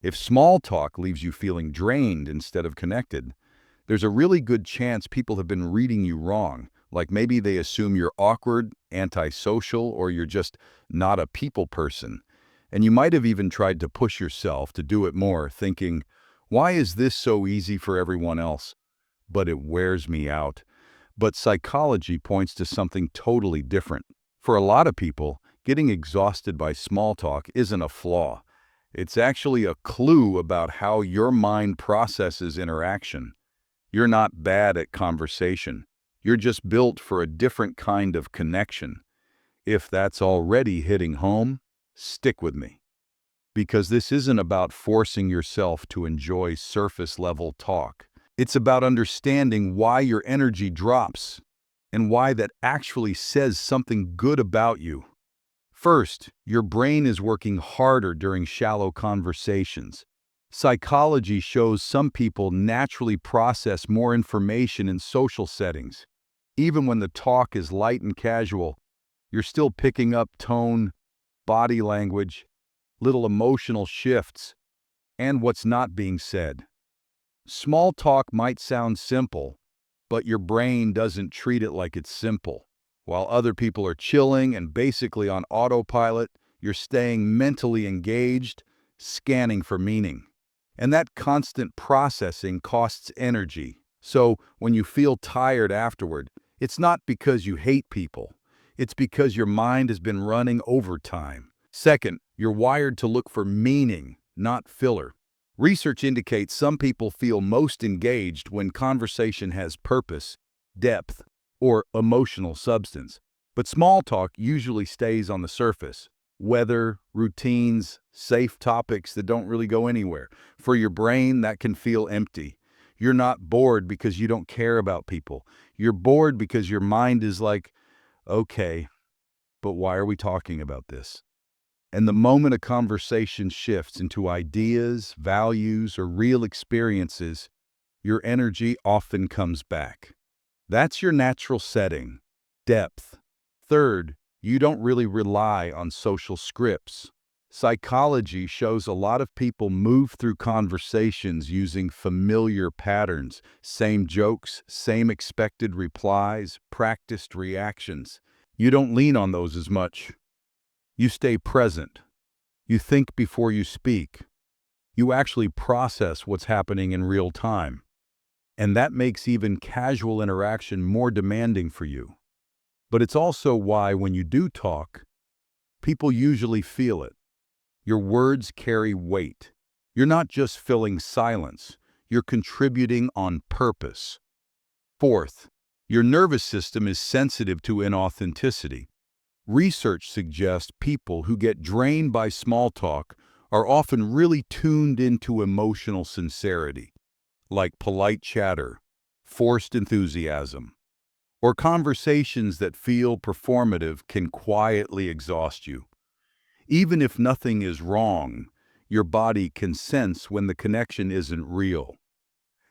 If small talk leaves you feeling drained instead of connected, there's a really good chance people have been reading you wrong. Like maybe they assume you're awkward, antisocial, or you're just not a people person. And you might have even tried to push yourself to do it more, thinking, why is this so easy for everyone else? But it wears me out. But psychology points to something totally different. For a lot of people, getting exhausted by small talk isn't a flaw. It's actually a clue about how your mind processes interaction. You're not bad at conversation. You're just built for a different kind of connection. If that's already hitting home, stick with me. Because this isn't about forcing yourself to enjoy surface-level talk. It's about understanding why your energy drops and why that actually says something good about you. First, your brain is working harder during shallow conversations. Psychology shows some people naturally process more information in social settings. Even when the talk is light and casual, you're still picking up tone, body language, little emotional shifts, and what's not being said. Small talk might sound simple, but your brain doesn't treat it like it's simple. While other people are chilling and basically on autopilot, you're staying mentally engaged, scanning for meaning. And that constant processing costs energy. So when you feel tired afterward, it's not because you hate people. It's because your mind has been running overtime. Second, you're wired to look for meaning, not filler. Research indicates some people feel most engaged when conversation has purpose, depth, or emotional substance. But small talk usually stays on the surface. Weather, routines, safe topics that don't really go anywhere. For your brain, that can feel empty. You're not bored because you don't care about people. You're bored because your mind is like, okay, but why are we talking about this? And the moment a conversation shifts into ideas, values, or real experiences, your energy often comes back. That's your natural setting, depth. Third, you don't really rely on social scripts. Psychology shows a lot of people move through conversations using familiar patterns, same jokes, same expected replies, practiced reactions. You don't lean on those as much. You stay present. You think before you speak. You actually process what's happening in real time. And that makes even casual interaction more demanding for you. But it's also why when you do talk, people usually feel it. Your words carry weight. You're not just filling silence, you're contributing on purpose. Fourth, your nervous system is sensitive to inauthenticity. Research suggests people who get drained by small talk are often really tuned into emotional sincerity, like polite chatter, forced enthusiasm, or conversations that feel performative can quietly exhaust you. Even if nothing is wrong, your body can sense when the connection isn't real.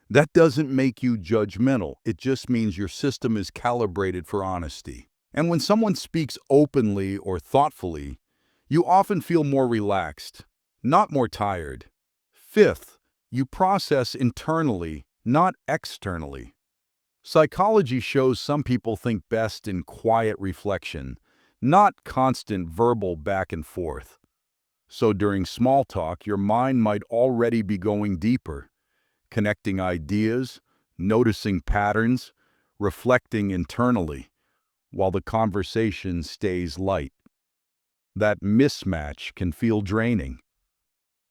That doesn't make you judgmental, it just means your system is calibrated for honesty. And when someone speaks openly or thoughtfully, you often feel more relaxed, not more tired. Fifth, you process internally, not externally. Psychology shows some people think best in quiet reflection, not constant verbal back and forth. So during small talk, your mind might already be going deeper, connecting ideas, noticing patterns, reflecting internally, while the conversation stays light. That mismatch can feel draining.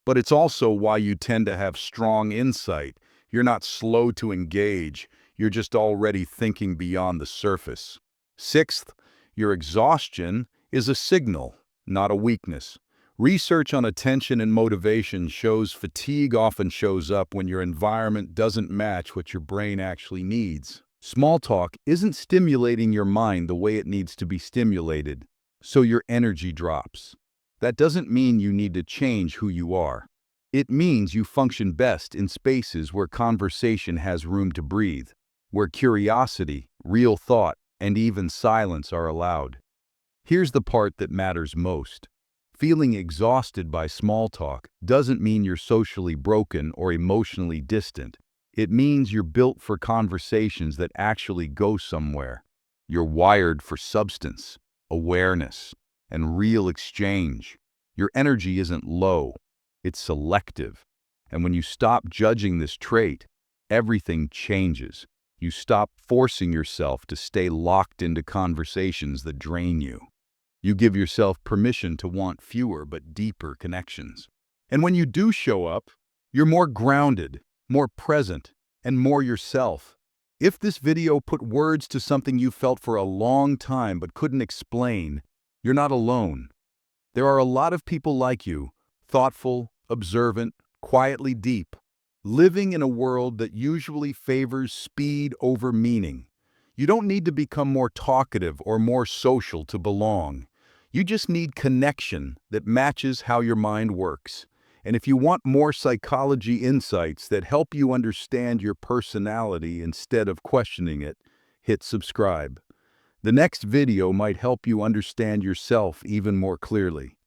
But it's also why you tend to have strong insight. You're not slow to engage. You're just already thinking beyond the surface. Sixth, your exhaustion is a signal, not a weakness. Research on attention and motivation shows fatigue often shows up when your environment doesn't match what your brain actually needs. Small talk isn't stimulating your mind the way it needs to be stimulated, so your energy drops. That doesn't mean you need to change who you are. It means you function best in spaces where conversation has room to breathe, where curiosity, real thought, and even silence are allowed. Here's the part that matters most. Feeling exhausted by small talk doesn't mean you're socially broken or emotionally distant. It means you're built for conversations that actually go somewhere. You're wired for substance, awareness, and real exchange. Your energy isn't low, it's selective. And when you stop judging this trait, everything changes. You stop forcing yourself to stay locked into conversations that drain you. You give yourself permission to want fewer but deeper connections. And when you do show up, you're more grounded, more present, and more yourself. If this video put words to something you felt for a long time but couldn't explain, you're not alone. There are a lot of people like you, thoughtful, observant, quietly deep, living in a world that usually favors speed over meaning. You don't need to become more talkative or more social to belong. You just need connection that matches how your mind works. And if you want more psychology insights that help you understand your personality instead of questioning it, hit subscribe. The next video might help you understand yourself even more clearly.